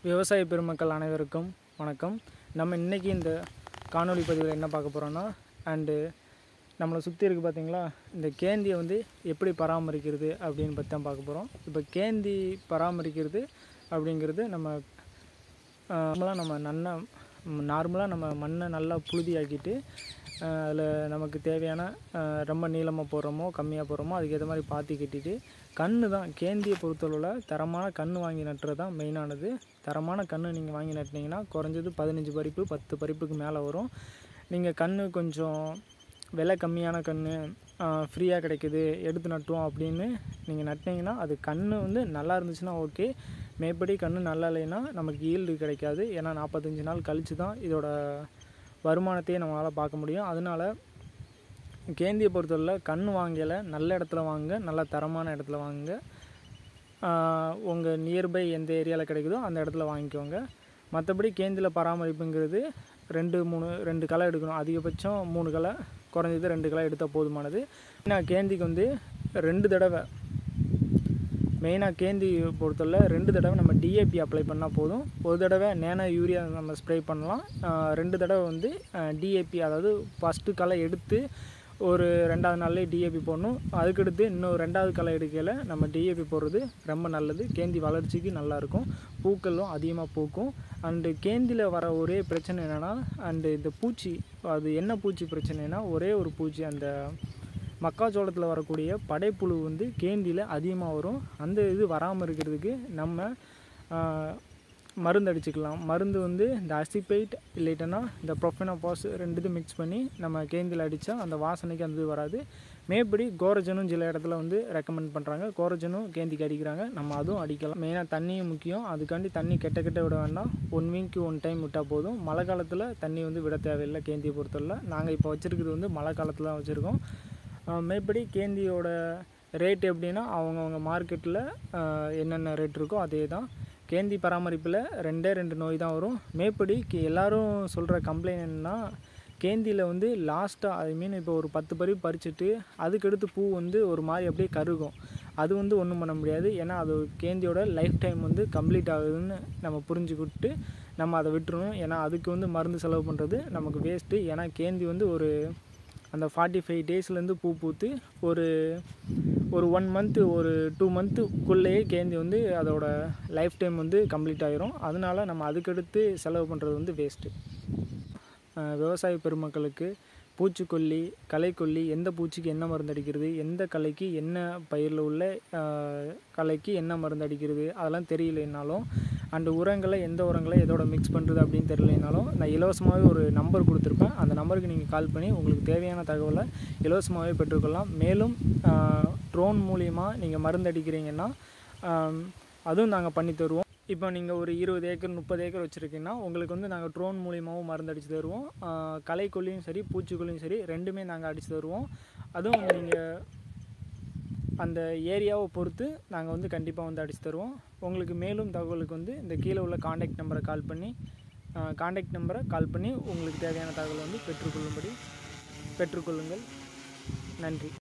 விவசாய பெருமக்கள் அனைவருக்கும் வணக்கம். நம்ம இன்றைக்கி இந்த காணொளி பதிவில் என்ன பார்க்க போகிறோன்னா, நம்மளை சுற்றி இருக்குது பார்த்தீங்களா, இந்த கேந்தியை எப்படி பராமரிக்கிறது அப்படின்னு பற்றி தான் பார்க்க போகிறோம். இப்போ கேந்தி பராமரிக்கிறது அப்படிங்கிறது நார்மலாக நம்ம மண்ணை நல்லா புழுதியாக்கிட்டு அதில் நமக்கு தேவையான ரொம்ப நீளமாக போடுறோமோ கம்மியாக போடுறோமோ அதுக்கேற்ற மாதிரி பாத்தி கட்டிட்டு கன்று தான் கேந்தியை பொறுத்தளவில் தரமான கன்று வாங்கி நட்டுறது தான் மெயினானது. தரமான கன்று நீங்கள் வாங்கி நட்டினீங்கன்னா குறைஞ்சது 15 பறிப்பு 10 பறிப்புக்கு மேலே வரும். நீங்கள் கன்று கொஞ்சம் விலை கம்மியான கன்று ஃப்ரீயாக கிடைக்கிது எடுத்து நட்டுவோம் அப்படின்னு நீங்கள் நட்டினீங்கன்னா அது கன்று நல்லா இருந்துச்சுன்னா ஓகே. மேற்படி கன்று நல்லா இல்லைன்னா நமக்கு ஈல்டு கிடைக்காது. ஏன்னா 45 நாள் கழித்து தான் இதோட வருமானத்தையே நம்மளால் பார்க்க முடியும். அதனால் கேந்தியை பொறுத்தவரை கன்று வாங்கலை நல்ல இடத்துல வாங்க, நல்ல தரமான இடத்துல வாங்க. உங்கள் நியர்பை எந்த ஏரியாவில் கிடைக்குதோ அந்த இடத்துல வாங்கிக்கோங்க. மற்றபடி கேந்தியில் பராமரிப்புங்கிறது 2 களை எடுக்கணும். அதிகபட்சம் 3 களை, குறைஞ்சது 2 களை எடுத்தால் போதுமானது. ஏன்னா கேந்திக்கு 2 தடவை மெயினாக கேந்தி பொறுத்தவரை 2 தடவை நம்ம டிஏபி அப்ளை பண்ணால் போதும். ஒரு தடவை நேனோ யூரியா நம்ம ஸ்ப்ரே பண்ணலாம். 2 தடவை டிஏபி, அதாவது ஃபஸ்ட்டு களை எடுத்து ஒரு 2வது நாள்லேயே டிஏபி போடணும். அதுக்கடுத்து இன்னும் 2வது களை எடுக்கையில் நம்ம டிஏபி போடுறது ரொம்ப நல்லது. கேந்தி வளர்ச்சிக்கு நல்லாயிருக்கும், பூக்களும் அதிகமாக பூக்கும். அண்டு கேந்தியில் வர ஒரே பிரச்சனை என்னென்னா, இந்த பூச்சி, அது என்ன பூச்சி பிரச்சனைனா, ஒரே ஒரு பூச்சி, அந்த மக்காச்சோளத்தில் வரக்கூடிய படைப்புழு கேந்தியில் அதிகமாக வரும். அந்த இது வராமல் இருக்கிறதுக்கு நம்ம மருந்து அடிச்சுக்கலாம். மருந்து இந்த அசிபைட் இல்லைட்டனா இந்த ப்ரொஃபெனோபாஸ் 2 மிக்ஸ் பண்ணி நம்ம கேந்தியில் அடித்தா அந்த வாசனைக்கு அந்த இது வராது. மேற்படி கோரஜனும் சில இடத்துல ரெக்கமெண்ட் பண்ணுறாங்க. கோரஜனும் கேந்திக்கு அடிக்கிறாங்க. நம்ம அதுவும் அடிக்கலாம். மெயினாக தண்ணியும் முக்கியம். அதுக்காண்டி தண்ணி கெட்ட விட வேண்டாம். 1 வீக்கு 1 டைம் விட்டால் போதும். மழை காலத்தில் தண்ணி விட தேவையில்லை. கேந்தியை பொறுத்தவரை நாங்கள் இப்போ வச்சுருக்கிறது மழை காலத்தில் தான் வச்சுருக்கோம். மேற்படி கேந்தியோட ரேட் எப்படின்னா, அவங்கவுங்க மார்க்கெட்டில் என்னென்ன ரேட் இருக்கோ அதே தான். கேந்தி பராமரிப்பில் 2 நோய் தான் வரும். மேற்படி எல்லோரும் சொல்கிற கம்ப்ளைண்ட் என்னென்னா, கேந்தியில் லாஸ்ட்டாக இப்போ ஒரு 10 பறிப்பு பறிச்சுட்டு அதுக்கடுத்து பூ ஒரு மாதிரி அப்படியே கருகும். அது ஒன்றும் பண்ண முடியாது. ஏன்னா அது கேந்தியோட லைஃப் டைம் கம்ப்ளீட் ஆகுதுன்னு நம்ம புரிஞ்சுக்கிட்டு நம்ம அதை விட்டுருணும். ஏன்னா அதுக்கு மருந்து செலவு பண்ணுறது நமக்கு வேஸ்ட்டு. ஏன்னா கேந்தி ஒரு அந்த 45 டேஸ்லேருந்து பூ பூத்து ஒரு 1 மந்த்து ஒரு 2 மந்த்துக்குள்ளேயே கேந்தி அதோட லைஃப் டைம் கம்ப்ளீட் ஆகிரும். அதனால் நம்ம அதுக்கடுத்து செலவு பண்ணுறது வேஸ்ட்டு. விவசாய பெருமக்களுக்கு பூச்சிக்கொல்லி, களைக்கொல்லி, எந்த பூச்சிக்கு என்ன மருந்து அடிக்கிறது, எந்த களைக்கு என்ன பயிரில் உள்ள களைக்கு என்ன மருந்து அடிக்கிறது அதெல்லாம் தெரியலைனாலும், எந்த உரங்களை எதோட மிக்ஸ் பண்ணுறது அப்படின்னு தெரியலைனாலும், நான் இலவசமாகவே ஒரு நம்பர் கொடுத்துருப்பேன். அந்த நம்பருக்கு நீங்கள் கால் பண்ணி உங்களுக்கு தேவையான தகவலை இலவசமாகவே பெற்றுக்கொள்ளலாம். மேலும் ட்ரோன் மூலிமா நீங்கள் மருந்து அடிக்கிறீங்கன்னா அதுவும் நாங்கள் பண்ணி தருவோம். இப்போ நீங்கள் ஒரு 20 ஏக்கர் 30 ஏக்கர் வச்சுருக்கீங்கன்னா உங்களுக்கு நாங்கள் ட்ரோன் மூலியமாகவும் மருந்து அடித்து தருவோம். களைக்கொல்லியும் சரி பூச்சிக்கொல்லியும் சரி 2மே நாங்கள் அடித்து தருவோம். அதுவும் நீங்கள் அந்த ஏரியாவை பொறுத்து நாங்கள் கண்டிப்பாக அடித்து தருவோம். உங்களுக்கு மேலும் தகவலுக்கு இந்த கீழே உள்ள காண்டாக்ட் நம்பரை கால் பண்ணி உங்களுக்கு தேவையான தகவலை பெற்றுக்கொள்ளுங்கள். நன்றி.